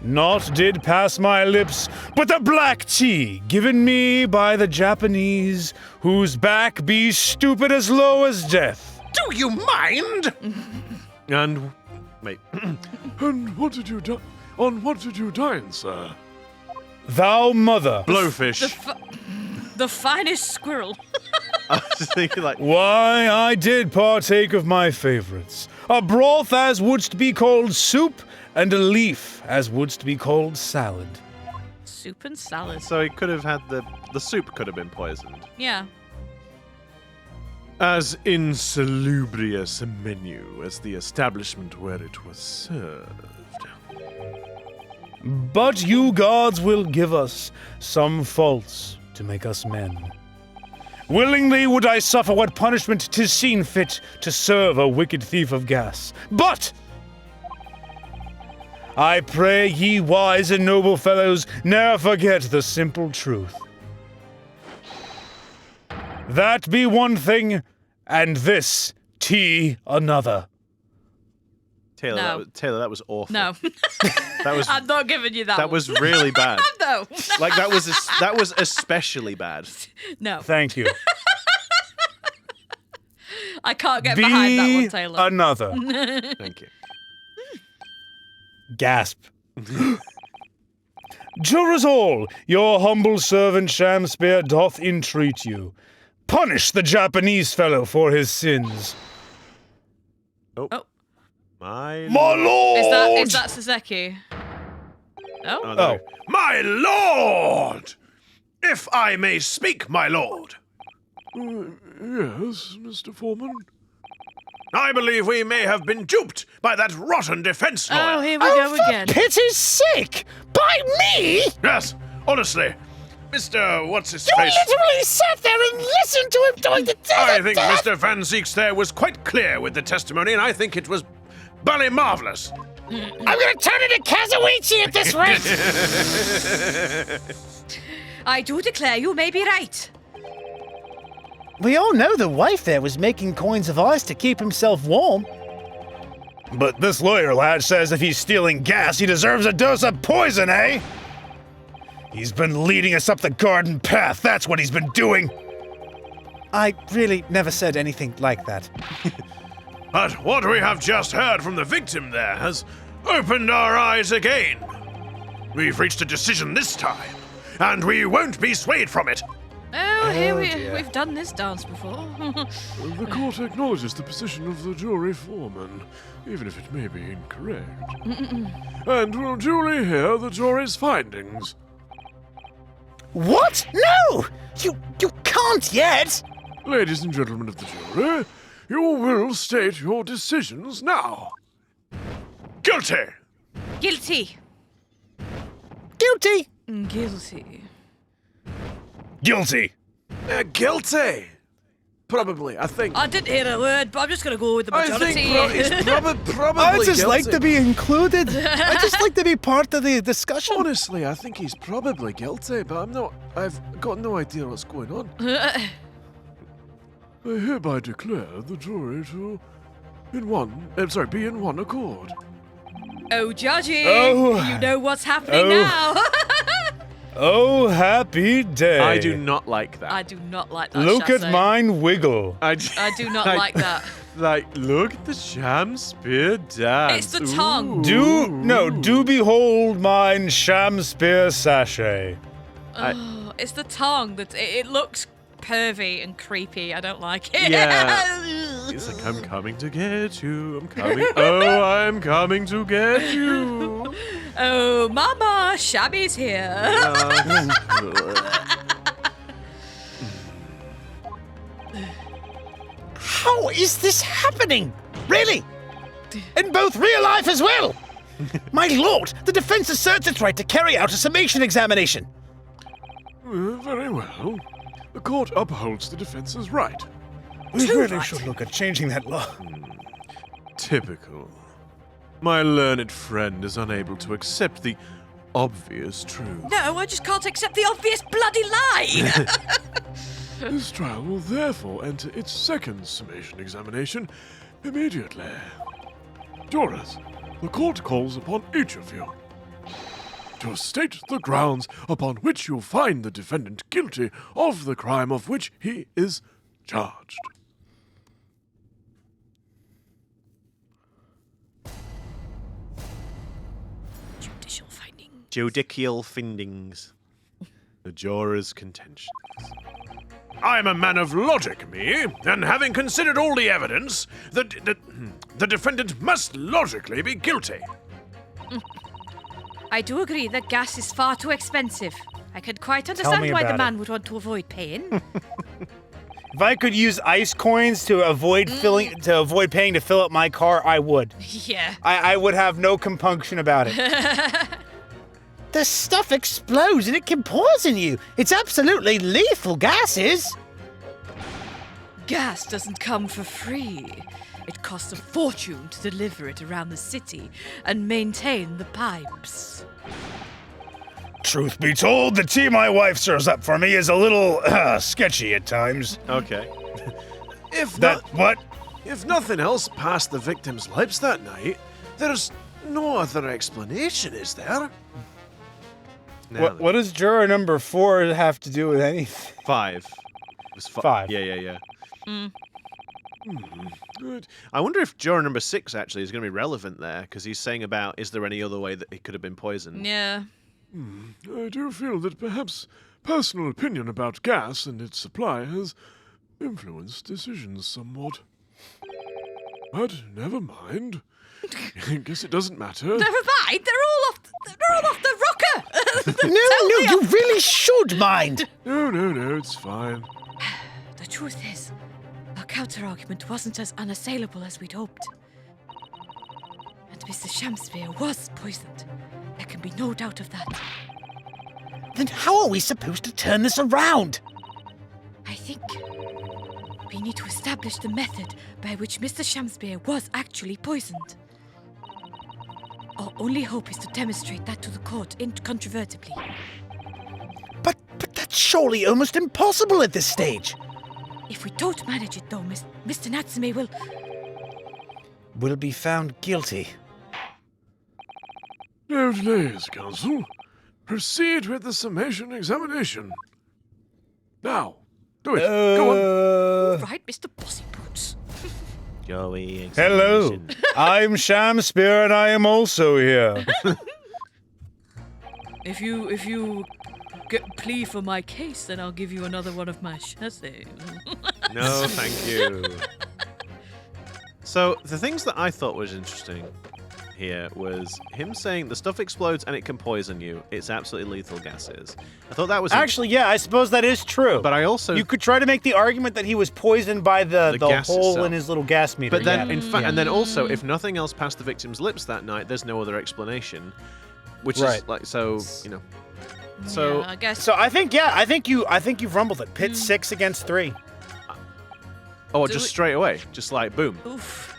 naught did pass my lips but the black tea given me by the Japanese, whose back be stupid as low as death. Do you mind? And... wait. And what did you do? On what did you dine, sir? Thou mother, Blowfish. The finest squirrel. I was just thinking like... why I did partake of my favorites. A broth as wouldst be called soup, and a leaf as wouldst be called salad. Soup and salad. So he could have had the soup could have been poisoned. Yeah. As insalubrious a menu as the establishment where it was served. But you gods will give us some faults to make us men. Willingly would I suffer what punishment 'tis seen fit to serve a wicked thief of gas. But I pray ye wise and noble fellows ne'er forget the simple truth. That be one thing, and this tea another. Taylor, No. that was awful. No. That was I'm not giving you that that one. was really bad. No. Like that was especially bad. No. Thank you. I can't get behind that one, Be Taylor. another. Thank you. Gasp. Jurors all, your humble servant Shamspeare doth entreat you. Punish the Japanese fellow for his sins. Oh. Oh. My lord! Is that Saseki? Oh? Oh, no. My lord! If I may speak, my lord. Yes, Mr. Foreman. I believe we may have been duped by that rotten defense lawyer. Oh, here we go again. Pity's sake! By me? Yes, honestly. Mr. What's-his-face? You literally sat there and listened to him doing the I think Mr. Van Zeeks there was quite clear with the testimony, and I think it was bally marvelous. I'm gonna turn into Kazuichi at this rate! I do declare you may be right. We all know the wife there was making coins of ice to keep himself warm. But this lawyer lad says if he's stealing gas, he deserves a dose of poison, eh? He's been leading us up the garden path, that's what he's been doing. I really never said anything like that. But what we have just heard from the victim there has opened our eyes again. We've reached a decision this time, and we won't be swayed from it. Oh, here we've done this dance before. The court acknowledges the position of the jury foreman, even if it may be incorrect. And will duly hear the jury's findings. What? No! You can't yet! Ladies and gentlemen of the jury, you will state your decisions now. Guilty! Guilty. Guilty! Guilty. Guilty. Guilty! Probably, I think. I didn't hear a word, but I'm just going to go with the I majority. think it's probably I just guilty. like to be included. I just like to be part of the discussion. Honestly, I think he's probably guilty, but I've got no idea what's going on. I hereby declare the jury to be in one accord. Oh, Judgy, Oh. you know what's happening Oh. now. Oh, happy day. I do not like that. I do not like that. Look at Chassé. mine wiggle. I I do not like that. Like, look at the Shamspeare dance. It's the tongue. Do behold mine Shamspeare sachet. Oh, it's the tongue that it looks pervy and creepy. I don't like it. Yeah. He's like, I'm coming to get you. I'm coming. Oh, I'm coming to get you. Oh, Mama, Shabby's here. How is this happening? Really? In both real life as well? My lord, the defense asserts its right to carry out a summation examination. Very well. The court upholds the defense's right. We really should look at changing that law. Typical. My learned friend is unable to accept the obvious truth. No, I just can't accept the obvious bloody lie. This trial will therefore enter its second summation examination immediately. Jurors, the court calls upon each of you to state the grounds upon which you find the defendant guilty of the crime of which he is charged. Judicial finding. Judicial findings. The juror's contentions. I am a man of logic, me, and having considered all the evidence, the defendant must logically be guilty. I do agree that gas is far too expensive. I can quite me understand why the about man would want to avoid paying. If I could use ice coins to avoid paying to fill up my car, I would. Yeah. I would have no compunction about it. The stuff explodes and it can poison you. It's absolutely lethal gases. Gas doesn't come for free. It costs a fortune to deliver it around the city and maintain the pipes. Truth be told, the tea my wife serves up for me is a little sketchy at times. Okay. If nothing else passed the victim's lips that night, there's no other explanation, is there? What does juror number 4 have to do with anything? 5. It was 5. Yeah. Good. I wonder if juror number 6 actually is going to be relevant there, because he's saying about, is there any other way that it could have been poisoned? Yeah. I do feel that perhaps personal opinion about gas and its supply has influenced decisions somewhat. But never mind. I guess it doesn't matter. Never mind. They're all off the rocker. No, you really should mind. No, it's fine. The truth is, our counter-argument wasn't as unassailable as we'd hoped. And Mr. Shamspeare was poisoned. There can be no doubt of that. Then how are we supposed to turn this around? I think we need to establish the method by which Mr. Shamspeare was actually poisoned. Our only hope is to demonstrate that to the court incontrovertibly. But that's surely almost impossible at this stage. If we don't manage it, though, Mr. Natsume Will be found guilty. No delays, counsel. Proceed with the summation examination. Now, do it. Go on. Right, Mr. Bossy Boots. Joey. Hello, I'm Shamspeare and I am also here. If you plea for my case, then I'll give you another one of my chassis. No, thank you. So, the things that I thought was interesting here was him saying the stuff explodes and it can poison you. It's absolutely lethal gases. I thought that was Actually, yeah, I suppose that is true. But I also You could try to make the argument that he was poisoned by the gas hole itself. in his little gas meter. But then, yeah. in fact, and then also, if nothing else passed the victim's lips that night, there's no other explanation. Which is Right. like so, you know. So yeah, I guess. So I think you've rumbled it. Pit 6 against 3. oh, Do just it- straight away, just like boom. Oof.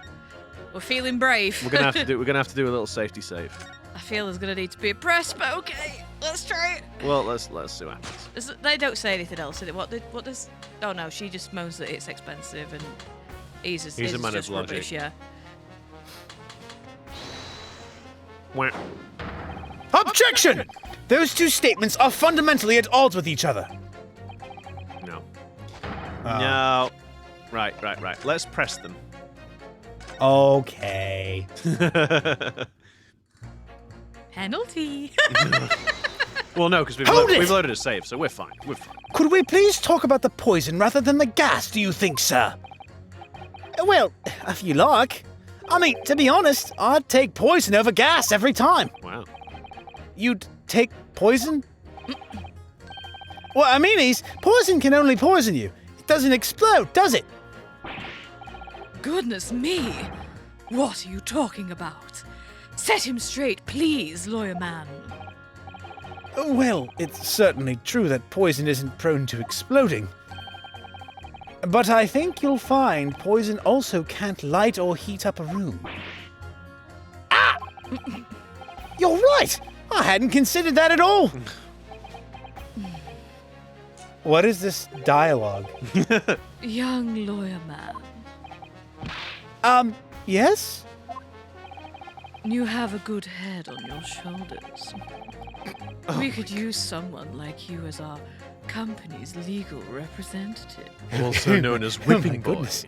We're feeling brave. We're gonna have to do. We're gonna have to do a little safety save. I feel there's gonna need to be a press, but okay, let's try it. Well, let's see what happens. They don't say anything else, do they? What does? Oh no, she just moans that it's expensive and he's a man of just logic. rubbish, yeah. Wah. Objection! Those two statements are fundamentally at odds with each other. No. No. Right. Let's press them. Okay. Penalty. Well, no, because Hold it! we've loaded a save, so we're fine. We're fine. Could we please talk about the poison rather than the gas, do you think, sir? Well, if you like. I mean, to be honest, I'd take poison over gas every time. Wow. You'd take poison? What I mean is, poison can only poison you. It doesn't explode, does it? Goodness me! What are you talking about? Set him straight, please, lawyer man. Well, it's certainly true that poison isn't prone to exploding. But I think you'll find poison also can't light or heat up a room. Ah! You're right! I hadn't considered that at all! What is this dialogue? Young lawyer man, Yes? you have a good head on your shoulders. We could use someone like you as our company's legal representative, Also known as Oh Whipping my Boy. goodness.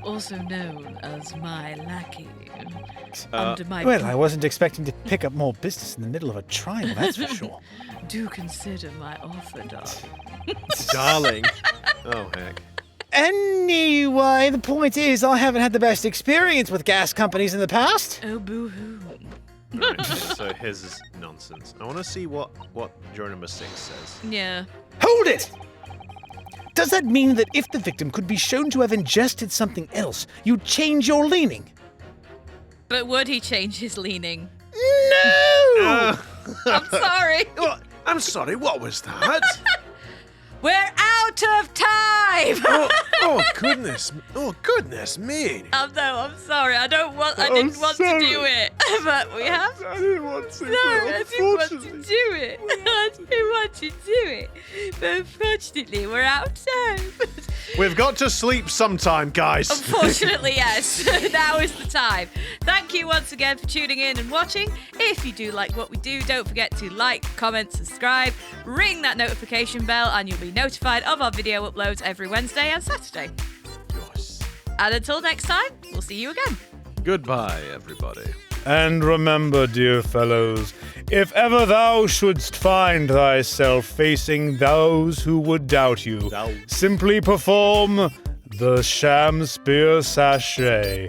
also known as my lackey. Under my Well, I wasn't expecting to pick up more business in the middle of a trial, that's for sure. Do consider my offer, darling. Darling. Oh, heck. Anyway, the point is, I haven't had the best experience with gas companies in the past. Oh, boo-hoo. Right, okay, so his is nonsense. I want to see what juror number 6 says. Yeah. Hold it! Does that mean that if the victim could be shown to have ingested something else, you'd change your leaning? But would he change his leaning? No! I'm sorry. I'm sorry, what was that? We're out of time. oh goodness me. I'm sorry. I didn't want to do it, but we have. I didn't want to. Sorry, I didn't want to do it. I didn't want to do it. But unfortunately, we're out of time. We've got to sleep sometime, guys. Unfortunately, yes. Now is the time. Thank you once again for tuning in and watching. If you do like what we do, don't forget to like, comment, subscribe, ring that notification bell, and you'll be notified of our video uploads every Wednesday and Saturday. Yes. And until next time, we'll see you again. Goodbye, everybody. And remember, dear fellows, if ever thou shouldst find thyself facing those who would doubt you, Thou. simply perform the Shamspeare sachet.